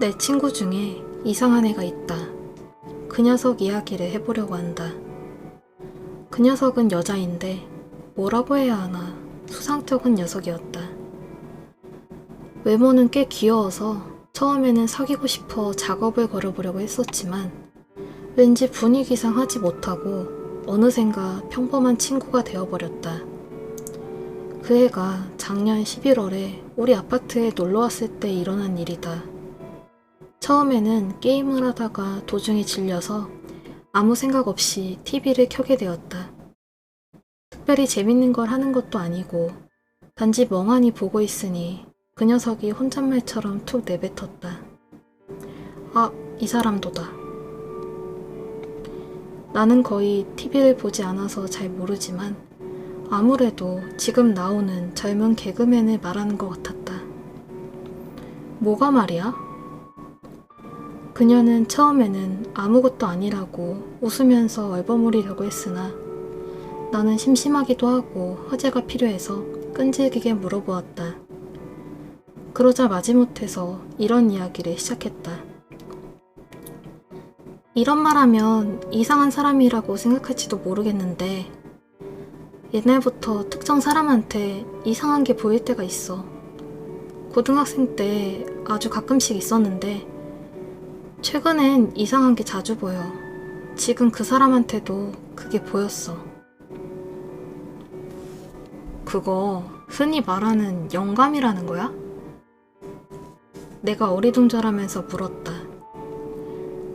내 친구 중에 이상한 애가 있다. 그 녀석 이야기를 해보려고 한다. 그 녀석은 여자인데 뭐라고 해야 하나 수상쩍은 녀석이었다. 외모는 꽤 귀여워서 처음에는 사귀고 싶어 작업을 걸어보려고 했었지만 왠지 분위기상 하지 못하고 어느샌가 평범한 친구가 되어버렸다. 그 애가 작년 11월에 우리 아파트에 놀러왔을 때 일어난 일이다. 처음에는 게임을 하다가 도중에 질려서 아무 생각 없이 TV를 켜게 되었다. 특별히 재밌는 걸 하는 것도 아니고 단지 멍하니 보고 있으니 그 녀석이 혼잣말처럼 툭 내뱉었다. 아, 이 사람도다. 나는 거의 TV를 보지 않아서 잘 모르지만 아무래도 지금 나오는 젊은 개그맨을 말하는 것 같았다. 뭐가 말이야? 그녀는 처음에는 아무것도 아니라고 웃으면서 얼버무리려고 했으나 나는 심심하기도 하고 화제가 필요해서 끈질기게 물어보았다. 그러자 마지못해서 이런 이야기를 시작했다. 이런 말하면 이상한 사람이라고 생각할지도 모르겠는데 옛날부터 특정 사람한테 이상한 게 보일 때가 있어. 고등학생 때 아주 가끔씩 있었는데 최근엔 이상한 게 자주 보여. 지금 그 사람한테도 그게 보였어. 그거 흔히 말하는 영감이라는 거야? 내가 어리둥절하면서 물었다.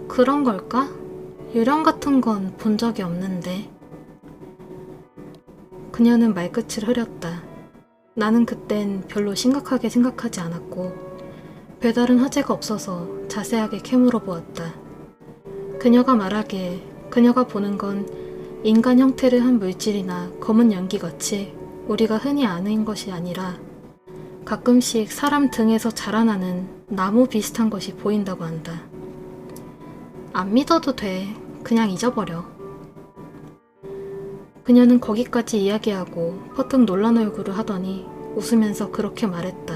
그런 걸까? 유령 같은 건 본 적이 없는데. 그녀는 말끝을 흐렸다. 나는 그땐 별로 심각하게 생각하지 않았고 별다른 화제가 없어서 자세하게 캐물어 보았다. 그녀가 말하길 그녀가 보는 건 인간 형태를 한 물질이나 검은 연기같이 우리가 흔히 아는 것이 아니라 가끔씩 사람 등에서 자라나는 나무 비슷한 것이 보인다고 한다. 안 믿어도 돼. 그냥 잊어버려. 그녀는 거기까지 이야기하고 퍼뜩 놀란 얼굴을 하더니 웃으면서 그렇게 말했다.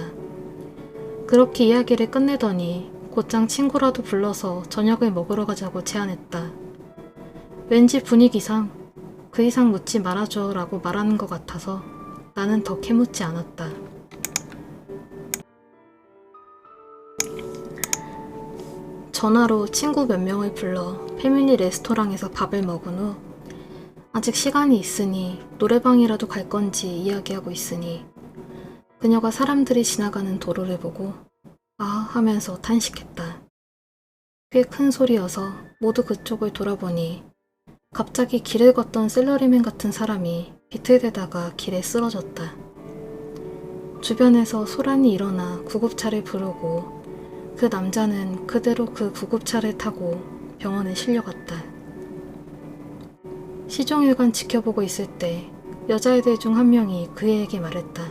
그렇게 이야기를 끝내더니 곧장 친구라도 불러서 저녁을 먹으러 가자고 제안했다. 왠지 분위기상 그 이상 묻지 말아줘 라고 말하는 것 같아서 나는 더 캐묻지 않았다. 전화로 친구 몇 명을 불러 패밀리 레스토랑에서 밥을 먹은 후 아직 시간이 있으니 노래방이라도 갈 건지 이야기하고 있으니 그녀가 사람들이 지나가는 도로를 보고 아 하면서 탄식했다. 꽤 큰 소리여서 모두 그쪽을 돌아보니 갑자기 길을 걷던 샐러리맨 같은 사람이 비틀대다가 길에 쓰러졌다. 주변에서 소란이 일어나 구급차를 부르고 그 남자는 그대로 그 구급차를 타고 병원에 실려갔다. 시종일관 지켜보고 있을 때 여자애들 중 한 명이 그 애에게 말했다.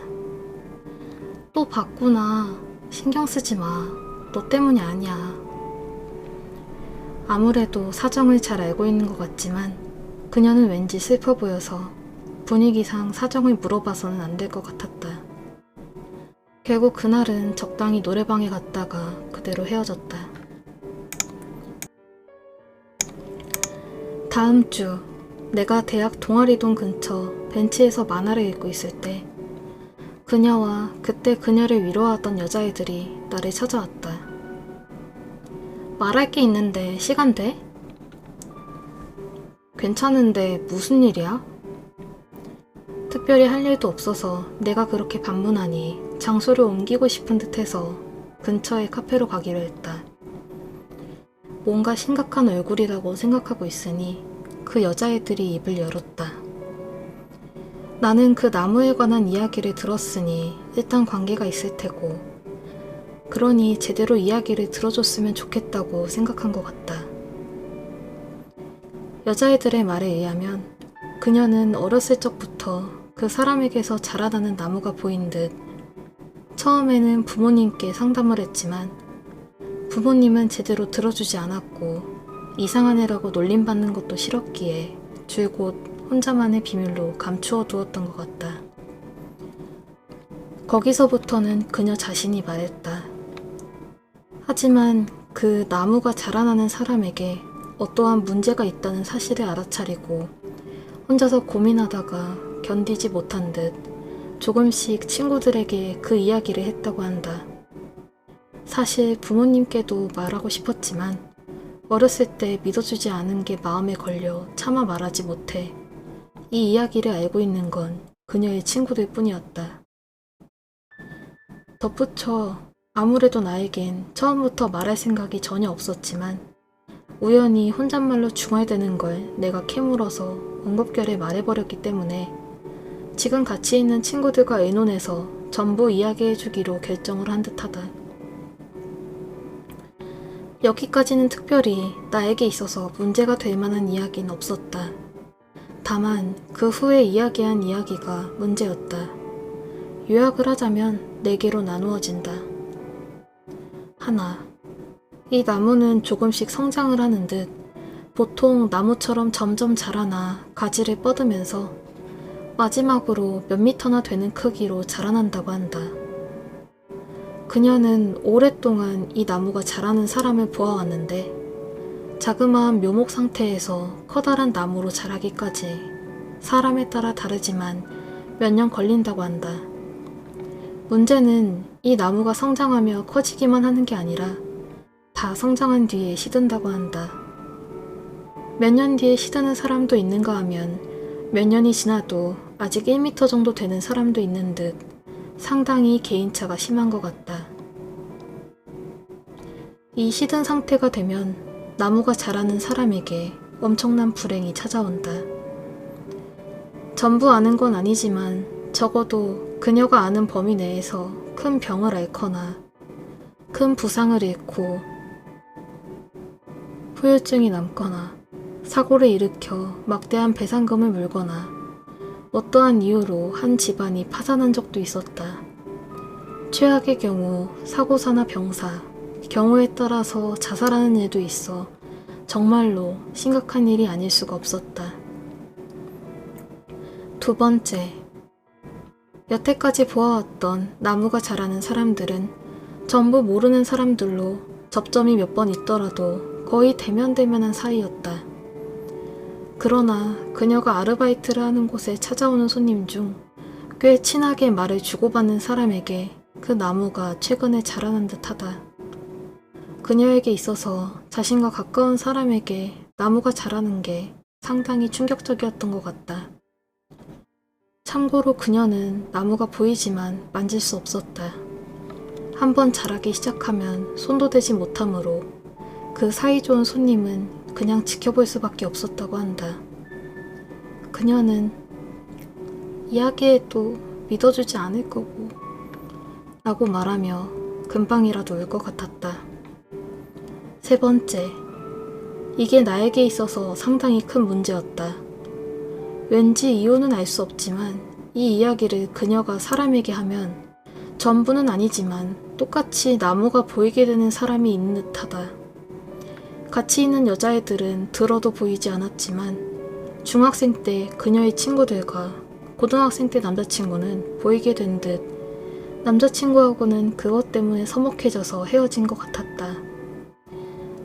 또 봤구나. 신경 쓰지 마. 너 때문이 아니야. 아무래도 사정을 잘 알고 있는 것 같지만 그녀는 왠지 슬퍼 보여서 분위기상 사정을 물어봐서는 안 될 것 같았다. 결국 그날은 적당히 노래방에 갔다가 그대로 헤어졌다. 다음 주 내가 대학 동아리동 근처 벤치에서 만화를 읽고 있을 때 그녀와 그때 그녀를 위로하던 여자애들이 나를 찾아왔다. 말할 게 있는데 시간 돼? 괜찮은데 무슨 일이야? 특별히 할 일도 없어서 내가 그렇게 반문하니 장소를 옮기고 싶은 듯해서 근처의 카페로 가기로 했다. 뭔가 심각한 얼굴이라고 생각하고 있으니 그 여자애들이 입을 열었다. 나는 그 나무에 관한 이야기를 들었으니 일단 관계가 있을 테고 그러니 제대로 이야기를 들어줬으면 좋겠다고 생각한 것 같다. 여자애들의 말에 의하면 그녀는 어렸을 적부터 그 사람에게서 자라나는 나무가 보인 듯 처음에는 부모님께 상담을 했지만 부모님은 제대로 들어주지 않았고 이상한 애라고 놀림받는 것도 싫었기에 줄곧 혼자만의 비밀로 감추어 두었던 것 같다. 거기서부터는 그녀 자신이 말했다. 하지만 그 나무가 자라나는 사람에게 어떠한 문제가 있다는 사실을 알아차리고 혼자서 고민하다가 견디지 못한 듯 조금씩 친구들에게 그 이야기를 했다고 한다. 사실 부모님께도 말하고 싶었지만 어렸을 때 믿어주지 않은 게 마음에 걸려 차마 말하지 못해 이 이야기를 알고 있는 건 그녀의 친구들 뿐이었다. 덧붙여 아무래도 나에겐 처음부터 말할 생각이 전혀 없었지만 우연히 혼잣말로 중얼대는 걸 내가 캐물어서 엉겁결에 말해버렸기 때문에 지금 같이 있는 친구들과 의논해서 전부 이야기해주기로 결정을 한 듯하다. 여기까지는 특별히 나에게 있어서 문제가 될 만한 이야기는 없었다. 다만 그 후에 이야기한 이야기가 문제였다. 요약을 하자면 4개로 나누어진다. 하나, 이 나무는 조금씩 성장을 하는 듯 보통 나무처럼 점점 자라나 가지를 뻗으면서 마지막으로 몇 미터나 되는 크기로 자라난다고 한다. 그녀는 오랫동안 이 나무가 자라는 사람을 보아왔는데 자그마한 묘목 상태에서 커다란 나무로 자라기까지 사람에 따라 다르지만 몇 년 걸린다고 한다. 문제는 이 나무가 성장하며 커지기만 하는 게 아니라 다 성장한 뒤에 시든다고 한다. 몇 년 뒤에 시드는 사람도 있는가 하면 몇 년이 지나도 아직 1m 정도 되는 사람도 있는 듯 상당히 개인차가 심한 것 같다. 이 시든 상태가 되면 나무가 자라는 사람에게 엄청난 불행이 찾아온다. 전부 아는 건 아니지만 적어도 그녀가 아는 범위 내에서 큰 병을 앓거나 큰 부상을 잃고 후유증이 남거나 사고를 일으켜 막대한 배상금을 물거나 어떠한 이유로 한 집안이 파산한 적도 있었다. 최악의 경우 사고사나 병사, 경우에 따라서 자살하는 일도 있어 정말로 심각한 일이 아닐 수가 없었다. 두 번째, 여태까지 보아왔던 나무가 자라는 사람들은 전부 모르는 사람들로 접점이 몇 번 있더라도 거의 대면대면한 사이였다. 그러나 그녀가 아르바이트를 하는 곳에 찾아오는 손님 중 꽤 친하게 말을 주고받는 사람에게 그 나무가 최근에 자라난 듯하다. 그녀에게 있어서 자신과 가까운 사람에게 나무가 자라는 게 상당히 충격적이었던 것 같다. 참고로 그녀는 나무가 보이지만 만질 수 없었다. 한번 자라기 시작하면 손도 대지 못하므로 그 사이좋은 손님은 그냥 지켜볼 수밖에 없었다고 한다. 그녀는 이야기해도 믿어주지 않을 거고 라고 말하며 금방이라도 울 것 같았다. 세 번째, 이게 나에게 있어서 상당히 큰 문제였다. 왠지 이유는 알 수 없지만 이 이야기를 그녀가 사람에게 하면 전부는 아니지만 똑같이 나무가 보이게 되는 사람이 있는 듯하다. 같이 있는 여자애들은 들어도 보이지 않았지만 중학생 때 그녀의 친구들과 고등학생 때 남자친구는 보이게 된 듯 남자친구하고는 그것 때문에 서먹해져서 헤어진 것 같았다.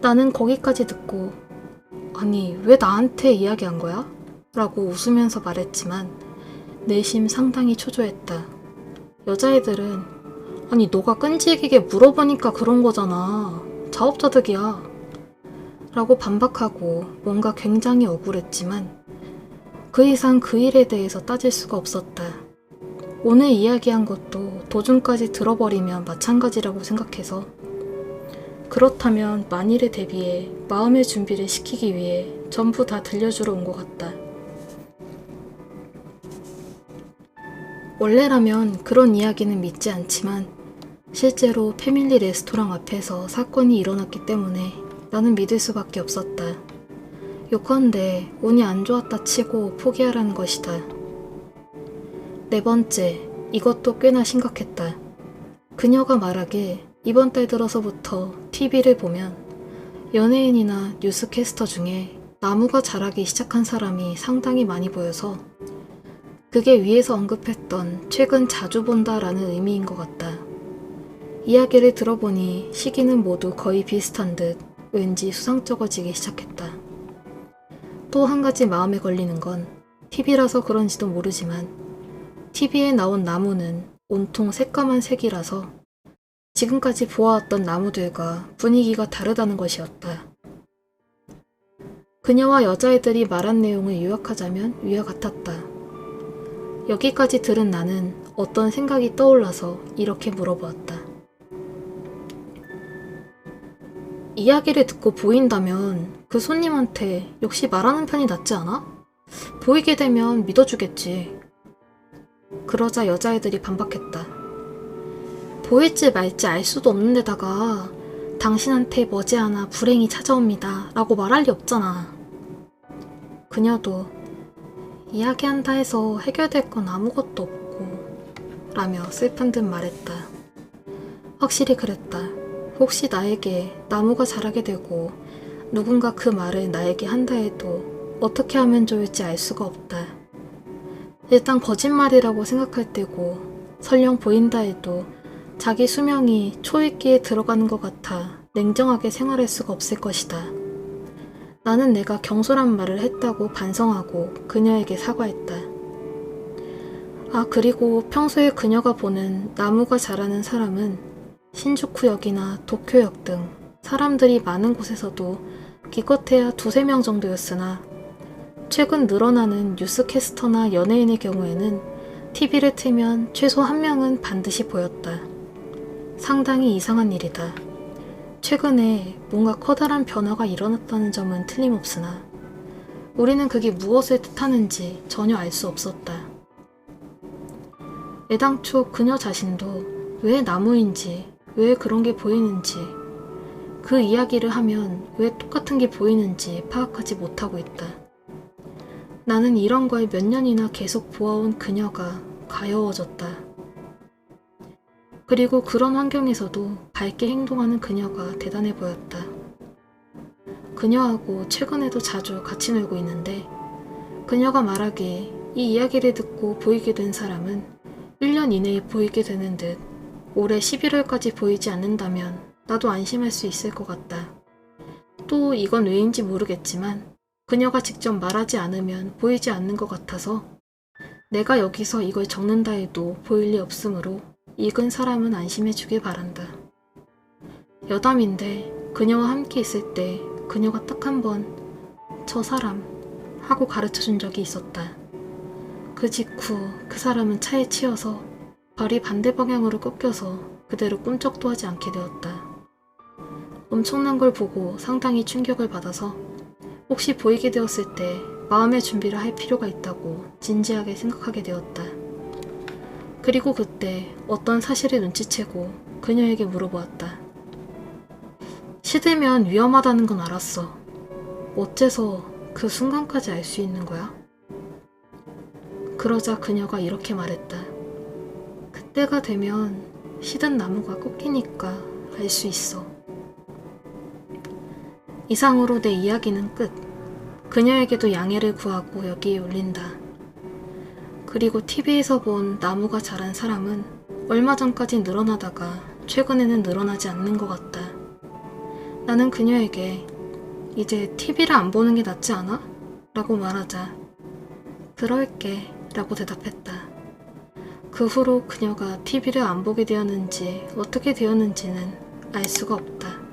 나는 거기까지 듣고 아니 왜 나한테 이야기한 거야? 라고 웃으면서 말했지만 내심 상당히 초조했다. 여자애들은 아니 너가 끈질기게 물어보니까 그런 거잖아. 자업자득이야. 라고 반박하고 뭔가 굉장히 억울했지만 그 이상 그 일에 대해서 따질 수가 없었다. 오늘 이야기한 것도 도중까지 들어버리면 마찬가지라고 생각해서 그렇다면 만일에 대비해 마음의 준비를 시키기 위해 전부 다 들려주러 온 것 같다. 원래라면 그런 이야기는 믿지 않지만 실제로 패밀리 레스토랑 앞에서 사건이 일어났기 때문에 나는 믿을 수밖에 없었다. 요컨대 운이 안 좋았다 치고 포기하라는 것이다. 네 번째, 이것도 꽤나 심각했다. 그녀가 말하길 이번 달 들어서부터 TV를 보면 연예인이나 뉴스캐스터 중에 나무가 자라기 시작한 사람이 상당히 많이 보여서 그게 위에서 언급했던 최근 자주 본다라는 의미인 것 같다. 이야기를 들어보니 시기는 모두 거의 비슷한 듯 왠지 수상쩍어지기 시작했다. 또 한 가지 마음에 걸리는 건 TV라서 그런지도 모르지만 TV에 나온 나무는 온통 새까만 색이라서 지금까지 보아왔던 나무들과 분위기가 다르다는 것이었다. 그녀와 여자애들이 말한 내용을 요약하자면 위와 같았다. 여기까지 들은 나는 어떤 생각이 떠올라서 이렇게 물어보았다. 이야기를 듣고 보인다면 그 손님한테 역시 말하는 편이 낫지 않아? 보이게 되면 믿어주겠지. 그러자 여자애들이 반박했다. 보일지 말지 알 수도 없는 데다가 당신한테 머지않아 불행이 찾아옵니다 라고 말할 리 없잖아. 그녀도 이야기한다 해서 해결될 건 아무것도 없고 라며 슬픈 듯 말했다. 확실히 그랬다. 혹시 나에게 나무가 자라게 되고 누군가 그 말을 나에게 한다 해도 어떻게 하면 좋을지 알 수가 없다. 일단 거짓말이라고 생각할 때고 설령 보인다 해도 자기 수명이 초읽기에 들어가는 것 같아 냉정하게 생활할 수가 없을 것이다. 나는 내가 경솔한 말을 했다고 반성하고 그녀에게 사과했다. 아, 그리고 평소에 그녀가 보는 나무가 자라는 사람은 신주쿠역이나 도쿄역 등 사람들이 많은 곳에서도 기껏해야 2~3명 정도였으나 최근 늘어나는 뉴스캐스터나 연예인의 경우에는 TV를 틀면 최소 1명은 반드시 보였다. 상당히 이상한 일이다. 최근에 뭔가 커다란 변화가 일어났다는 점은 틀림없으나 우리는 그게 무엇을 뜻하는지 전혀 알 수 없었다. 애당초 그녀 자신도 왜 나무인지, 왜 그런 게 보이는지, 그 이야기를 하면 왜 똑같은 게 보이는지 파악하지 못하고 있다. 나는 이런 걸 몇 년이나 계속 보아온 그녀가 가여워졌다. 그리고 그런 환경에서도 밝게 행동하는 그녀가 대단해 보였다. 그녀하고 최근에도 자주 같이 놀고 있는데 그녀가 말하기에 이 이야기를 듣고 보이게 된 사람은 1년 이내에 보이게 되는 듯 올해 11월까지 보이지 않는다면 나도 안심할 수 있을 것 같다. 또 이건 왜인지 모르겠지만 그녀가 직접 말하지 않으면 보이지 않는 것 같아서 내가 여기서 이걸 적는다 해도 보일 리 없으므로 읽은 사람은 안심해 주길 바란다. 여담인데 그녀와 함께 있을 때 그녀가 딱 한 번 저 사람 하고 가르쳐 준 적이 있었다. 그 직후 그 사람은 차에 치여서 발이 반대 방향으로 꺾여서 그대로 꿈쩍도 하지 않게 되었다. 엄청난 걸 보고 상당히 충격을 받아서 혹시 보이게 되었을 때 마음의 준비를 할 필요가 있다고 진지하게 생각하게 되었다. 그리고 그때 어떤 사실을 눈치채고 그녀에게 물어보았다. 시들면 위험하다는 건 알았어. 어째서 그 순간까지 알 수 있는 거야? 그러자 그녀가 이렇게 말했다. 그때가 되면 시든 나무가 꺾이니까 알 수 있어. 이상으로 내 이야기는 끝. 그녀에게도 양해를 구하고 여기에 올린다. 그리고 TV에서 본 나무가 자란 사람은 얼마 전까지 늘어나다가 최근에는 늘어나지 않는 것 같다. 나는 그녀에게 이제 TV를 안 보는 게 낫지 않아? 라고 말하자 그럴게 라고 대답했다. 그 후로 그녀가 TV를 안 보게 되었는지 어떻게 되었는지는 알 수가 없다.